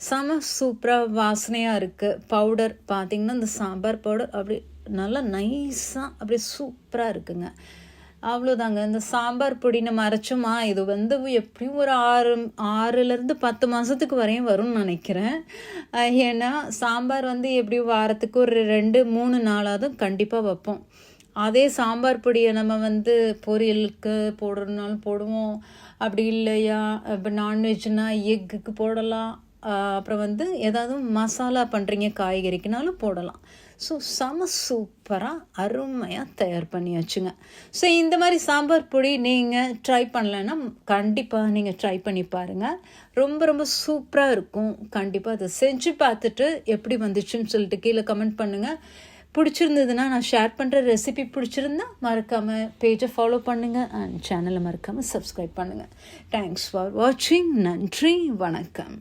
செம சூப்பராக வாசனையாக இருக்குது. பவுடர் பார்த்திங்கன்னா இந்த சாம்பார் பவுடர் அப்படி நல்லா நைஸாக அப்படியே சூப்பராக இருக்குங்க. அவ்வளோதாங்க. இந்த சாம்பார் பொடி நம்ம அரைச்சோமா, இது வந்து எப்படியும் ஒரு 6லேருந்து 10 மாதத்துக்கு வரையும் வரும்னு நினைக்கிறேன். ஏன்னா சாம்பார் வந்து எப்படியும் வாரத்துக்கு ஒரு 2-3 நாளாவது கண்டிப்பாக வைப்போம். அதே சாம்பார் பொடியை நம்ம வந்து பொரியலுக்கு போடுறதுனாலும் போடுவோம். அப்படி இல்லையா இப்போ நான்வெஜ்னால் எக்குக்கு போடலாம். அப்புறம் வந்து ஏதாவது மசாலா பண்ணுறீங்க காய்கறிக்குனாலும் போடலாம். ஸோ செம சூப்பராக அருமையாக தயார் பண்ணியாச்சுங்க. ஸோ இந்த மாதிரி சாம்பார் பொடி நீங்கள் ட்ரை பண்ணலைன்னா கண்டிப்பாக நீங்கள் ட்ரை பண்ணி பாருங்கள். ரொம்ப ரொம்ப சூப்பராக இருக்கும். கண்டிப்பாக அதை செஞ்சு பார்த்துட்டு எப்படி வந்துச்சுன்னு சொல்லிட்டு கீழே கமெண்ட் பண்ணுங்கள். பிடிச்சிருந்ததுன்னா நான் ஷேர் பண்ணுற ரெசிபி பிடிச்சிருந்தா மறக்காமல் பேஜை ஃபாலோ பண்ணுங்கள் அண்ட் சேனலை மறக்காமல் சப்ஸ்கிரைப் பண்ணுங்கள். தேங்க்ஸ் ஃபார் வாட்சிங். நன்றி, வணக்கம்.